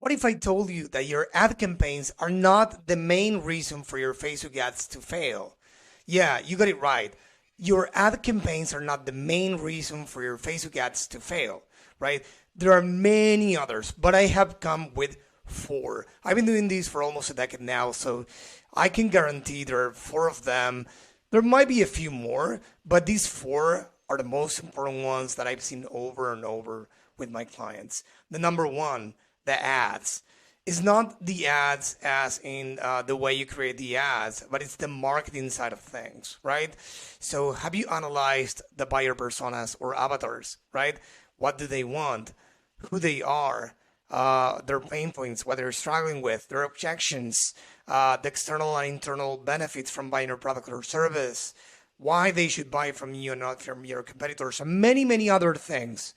What if I told you that your ad campaigns are not the main reason for your Facebook ads to fail? Yeah, you got it right. Your ad campaigns are not the main reason for your Facebook ads to fail, right? There are many others, but I have come with four. I've been doing this for almost a decade now, so I can guarantee there are four of them. There might be a few more, but these four are the most important ones that I've seen over and over with my clients. The number one, the ads. It's not the ads as in the way you create the ads, but it's the marketing side of things, right? So have you analyzed the buyer personas or avatars, right? What do they want? Who they are? Their pain points, what they're struggling with, their objections, the external and internal benefits from buying your product or service, why they should buy from you and not from your competitors, and many, many other things.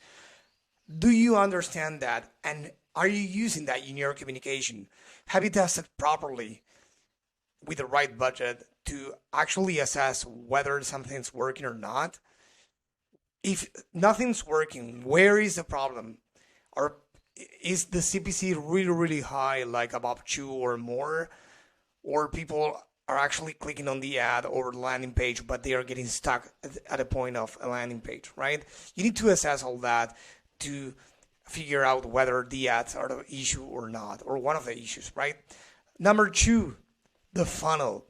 Do you understand that? And are you using that in your communication? Have you tested properly with the right budget to actually assess whether something's working or not? If nothing's working, where is the problem? Or is the CPC really, really high, like above 2 or more? Or people are actually clicking on the ad or the landing page, but they are getting stuck at a point of a landing page, right? You need to assess all that to figure out whether the ads are the issue or not, or one of the issues, right? Number two, the funnel.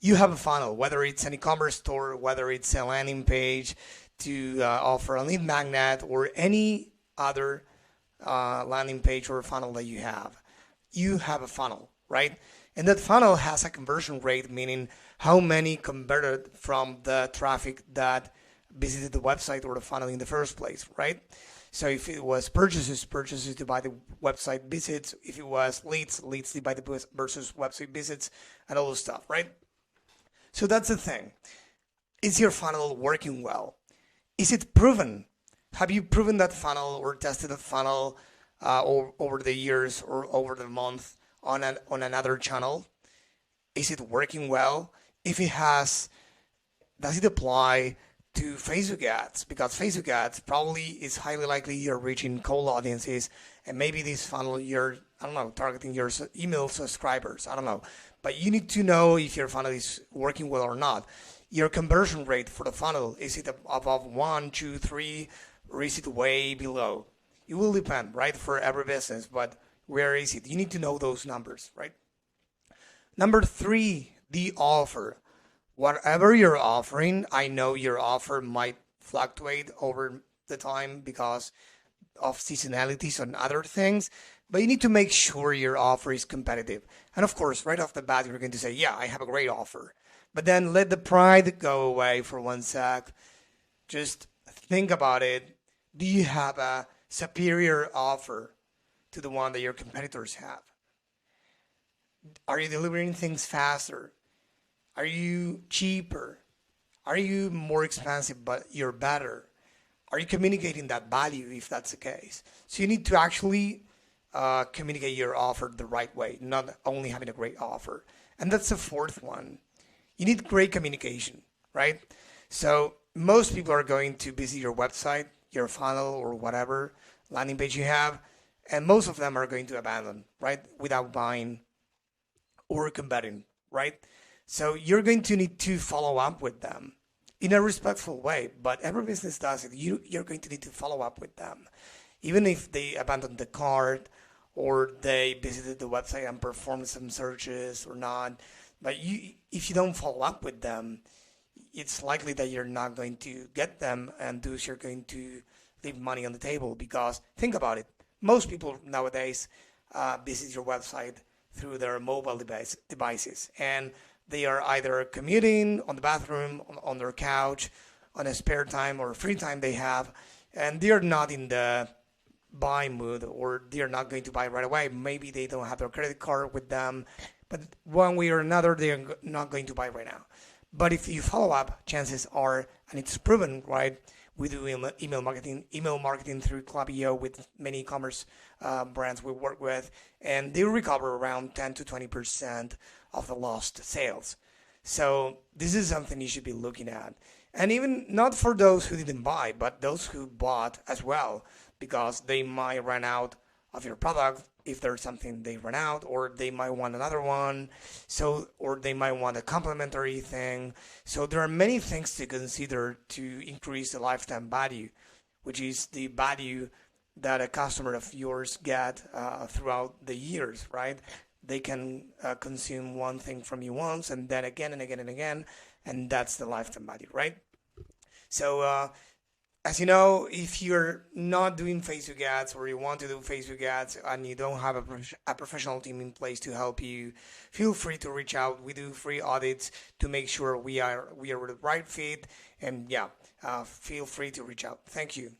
You have a funnel, whether it's an e-commerce store, whether it's a landing page to offer a lead magnet, or any other landing page or funnel that you have. You have a funnel, right? And that funnel has a conversion rate, meaning how many converted from the traffic that visited the website or the funnel in the first place, right? So if it was purchases, purchases to buy the website visits. If it was leads, leads to buy the versus website visits, and all this stuff, right? So that's the thing. Is your funnel working well? Is it proven? Have you proven that funnel or tested that funnel over the years or over the month on another channel? Is it working well? If it has, does it apply to Facebook ads? Because Facebook ads probably is highly likely you're reaching cold audiences, and maybe this funnel you're, I don't know, targeting your email subscribers. I don't know. But you need to know if your funnel is working well or not. Your conversion rate for the funnel, is it above 1, 2, 3, or is it way below? It will depend, right, for every business, but where is it? You need to know those numbers, right? Number three, the offer. Whatever you're offering, I know your offer might fluctuate over the time because of seasonalities and other things, but you need to make sure your offer is competitive. And of course, right off the bat, you're going to say, yeah, I have a great offer. But then let the pride go away for one sec. Just think about it. Do you have a superior offer to the one that your competitors have? Are you delivering things faster? Are you cheaper? Are you more expensive, but you're better? Are you communicating that value if that's the case? So you need to actually communicate your offer the right way, not only having a great offer. And that's the fourth one. You need great communication, right? So most people are going to visit your website, your funnel, or whatever landing page you have, and most of them are going to abandon, right? Without buying or combating, right? So you're going to need to follow up with them in a respectful way, but every business does it. You're going to need to follow up with them. Even if they abandoned the cart or they visited the website and performed some searches or not, but if you don't follow up with them, it's likely that you're not going to get them, and thus you're going to leave money on the table. Because think about it, most people nowadays visit your website through their mobile devices, and they are either commuting, on the bathroom, on their couch, on a spare time or free time they have, and they're not in the buy mood, or they're not going to buy right away. Maybe they don't have their credit card with them, but one way or another, they're not going to buy right now. But if you follow up, chances are, and it's proven, right? We do email marketing through Klaviyo with many e-commerce brands we work with, and they recover around 10 to 20% of the lost sales. So this is something you should be looking at. And even not for those who didn't buy, but those who bought as well, because they might run out of your product if there's something they run out, or they might want another one, so, or they might want a complementary thing. So there are many things to consider to increase the lifetime value, which is the value that a customer of yours get throughout the years, right? They can consume one thing from you once, and then again and again and again, and that's the lifetime value, right? So as you know, if you're not doing Facebook ads, or you want to do Facebook ads and you don't have a professional team in place to help you, feel free to reach out. We do free audits to make sure we are the right fit. And yeah, feel free to reach out. Thank you.